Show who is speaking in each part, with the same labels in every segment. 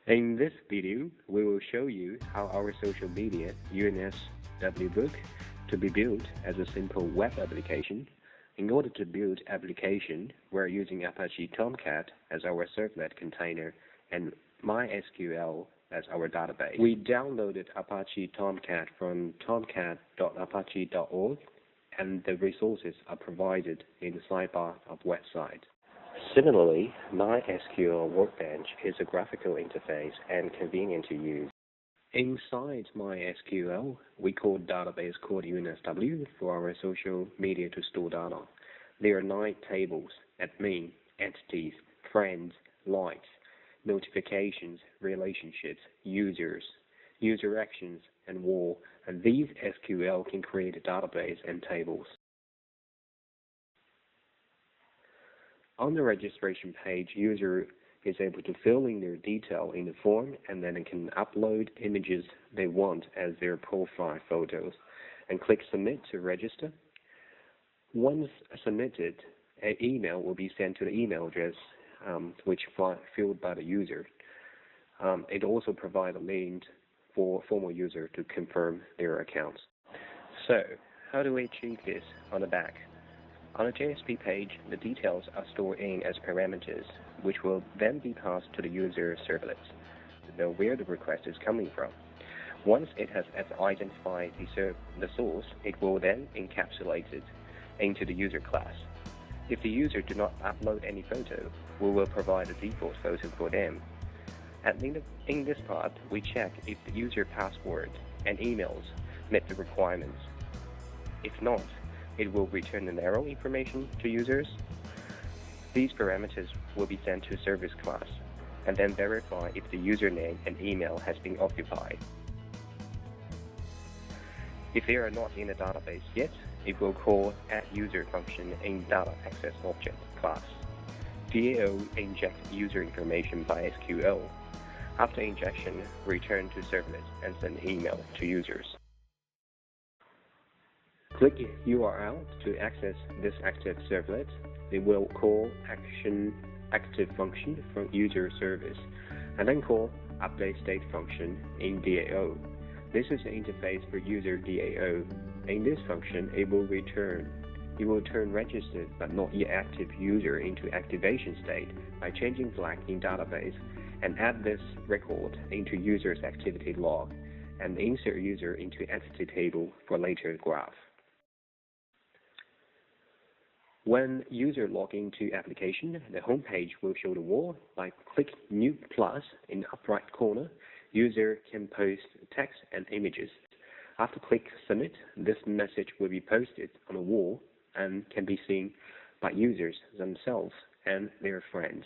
Speaker 1: In this video, we will show you how our social media UNSW book to be built as a simple web application. In order to build application, we're using Apache Tomcat as our servlet container and MySQL as our database. We downloaded Apache Tomcat from tomcat.apache.org, and the resources are provided in the sidebar of the website. Similarly, MySQL Workbench is a graphical interface and convenient to use. Inside MySQL, we call database called UNSW for our social media to store data. There are 9 tables: admin, entities, friends, likes, notifications, relationships, users, user actions, and more. And these SQL can create a database and tables. On the registration page, user is able to fill in their detail in the form, and then it can upload images they want as their profile photos, and click submit to register. Once submitted, an email will be sent to the email address which filled by the user. It also provides a link for formal user to confirm their accounts. So, how do we achieve this on the back? On the JSP page, the details are stored in as parameters, which will then be passed to the user servlet to know where the request is coming from. Once it has identified the source, it will then encapsulate it into the user class. If the user do not upload any photo, we will provide a default photo for them. In this part, we check if the user password and emails meet the requirements. If not, it will return the narrow information to users. These parameters will be sent to service class, and then verify if the username and email has been occupied. If they are not in the database yet, it will call addUser function in data access object class. DAO inject user information by SQL. After injection, return to servlet and send email to users. Click URL to access this active servlet. It will call active function from user service, and then call update state function in DAO. This is the interface for user DAO. In this function, it will turn registered but not yet active user into activation state by changing flag in database, and add this record into user's activity log, and insert user into entity table for later graph. When user log into application, the home page will show the wall. By click New Plus in the upright corner, user can post text and images. After click Submit, this message will be posted on the wall and can be seen by users themselves and their friends.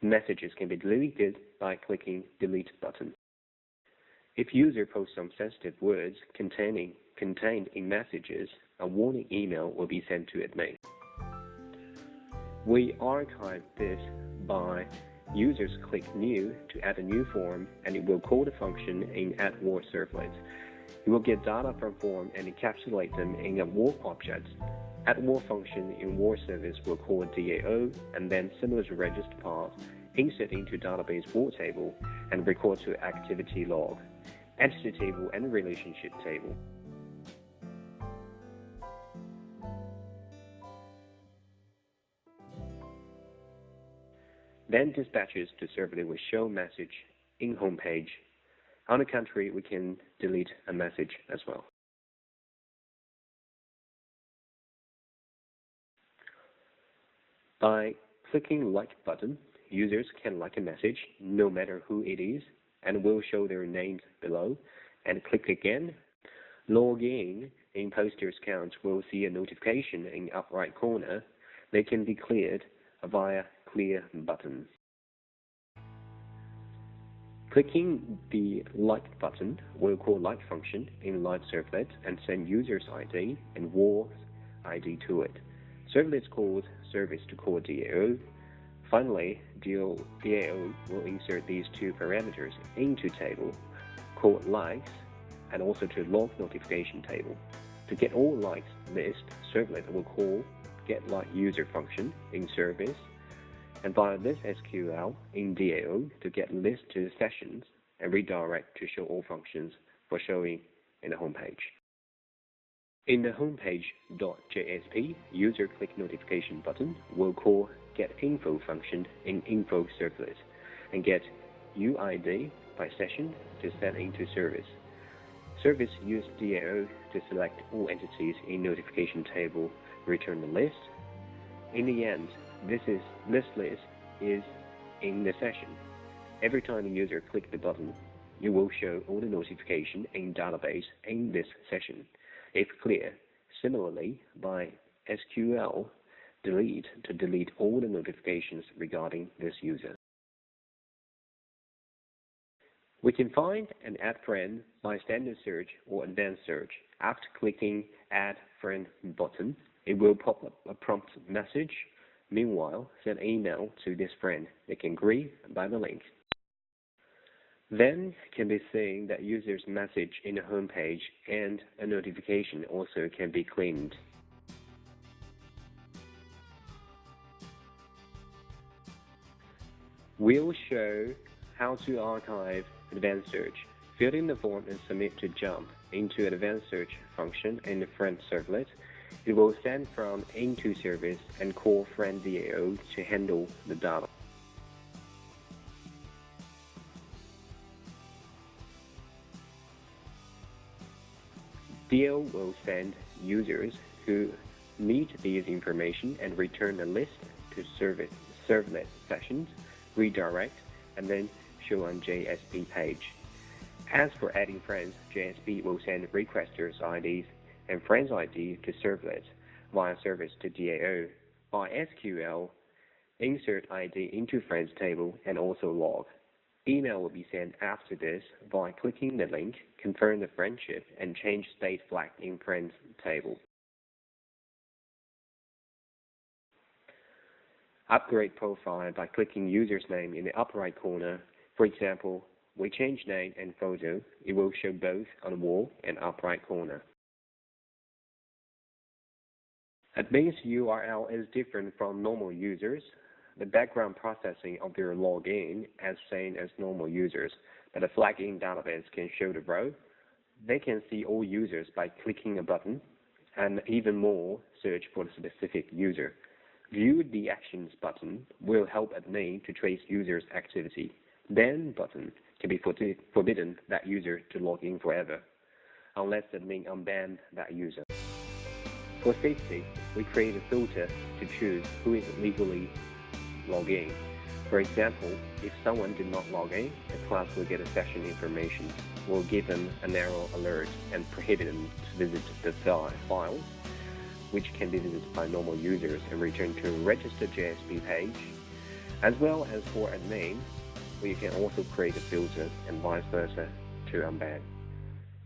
Speaker 1: Messages can be deleted by clicking Delete button. If user posts some sensitive words contained in messages, a warning email will be sent to admin. We archive this by users click New to add a new form, and it will call the function in addWord servlet. It will get data from form and encapsulate them in a Word object. addWord function in Word service will call DAO, and then similar to register path, insert into database Word table and record to activity log, entity table and relationship table. Then dispatches to servlet will show message in home page. On the country, we can delete a message as well. By clicking Like button, users can like a message no matter who it is, and will show their names below. And click again. Log in posters account will see a notification in the upright corner. They can be cleared via Clear button. Clicking the Like button will call Like function in live servlet and send user's ID and Word's ID to it. Servlet calls service to call DAO. Finally, DAO will insert these 2 parameters into table called likes, and also to log notification table. To get all likes list, servlet will call getLikeUser function in service and via this SQL in DAO to get list to sessions and redirect to show all functions for showing in the home page. In the homepage.jsp, user click notification button will call getInfo function in info servlet and get UID by session to set into service. Service use DAO to select all entities in notification table, return the list. In the end, this list is in the session. Every time the user clicks the button, it will show all the notification in database in this session, if clear. Similarly, by SQL delete to delete all the notifications regarding this user. We can find and add friend by standard search or advanced search. After clicking Add Friend button, it will pop up a prompt message. Meanwhile, send email to this friend. They can agree by the link. Then can be seen that user's message in the home page and a notification also can be cleaned. We'll show how to archive advanced search. Fill in the form and submit to jump into advanced search function in the friend servlet. It will send from into service and call friend DAO to handle the data. DAO will send users who meet these information and return a list to servlet sessions, redirect, and then show on JSP page. As for adding friends, JSP will send requesters IDs and friends ID to servlet via service to DAO. By SQL, insert ID into friends table and also log. Email will be sent after this by clicking the link, confirm the friendship, and change state flag in friends table. Upgrade profile by clicking user's name in the upper right corner. For example, we change name and photo. It will show both on the wall and upper right corner. Admin's URL is different from normal users. The background processing of their login as same as normal users, but the flagging database can show the row. They can see all users by clicking a button, and even more, search for the specific user. View the Actions button will help admin to trace users' activity. Ban button can be forbidden that user to log in forever, unless admin unban that user. For safety, we create a filter to choose who is legally logged in. For example, if someone did not log in, the class will get a session information. We'll give them an error alert and prohibit them to visit the files, which can be visited by normal users, and return to a registered JSP page. As well as for admin, we can also create a filter and vice versa to unban.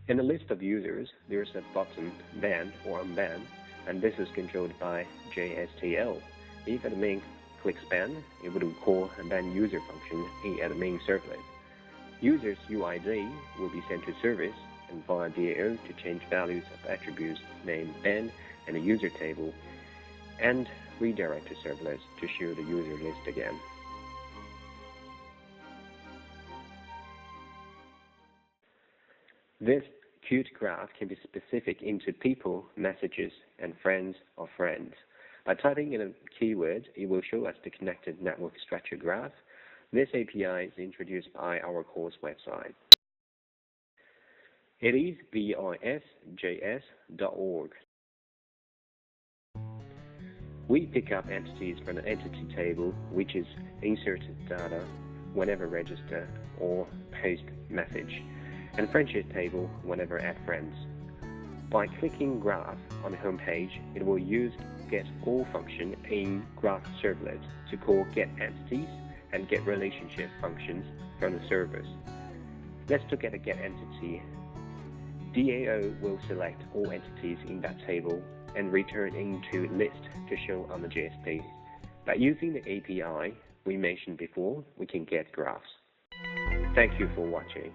Speaker 1: In the list of users, there's a button ban or unban, and this is controlled by JSTL. If admin clicks ban, it would call a ban user function in admin servlet. User's UID will be sent to service and via DAO to change values of attributes name ban and the user table, and redirect to servlet to show the user list again. This cute graph can be specific into people, messages, and friends of friends. By typing in a keyword, it will show us the connected network structure graph. This API is introduced by our course website. It is visjs.org. We pick up entities from the entity table, which is insert data whenever register or post message, and friendship table whenever add friends. By clicking graph on the home page, it will use getAll function in graph servlet to call getEntities and getRelationship functions from the servers. Let's look at a getEntity. DAO will select all entities in that table and return into list to show on the JSP. By using the API we mentioned before, we can get graphs. Thank you for watching.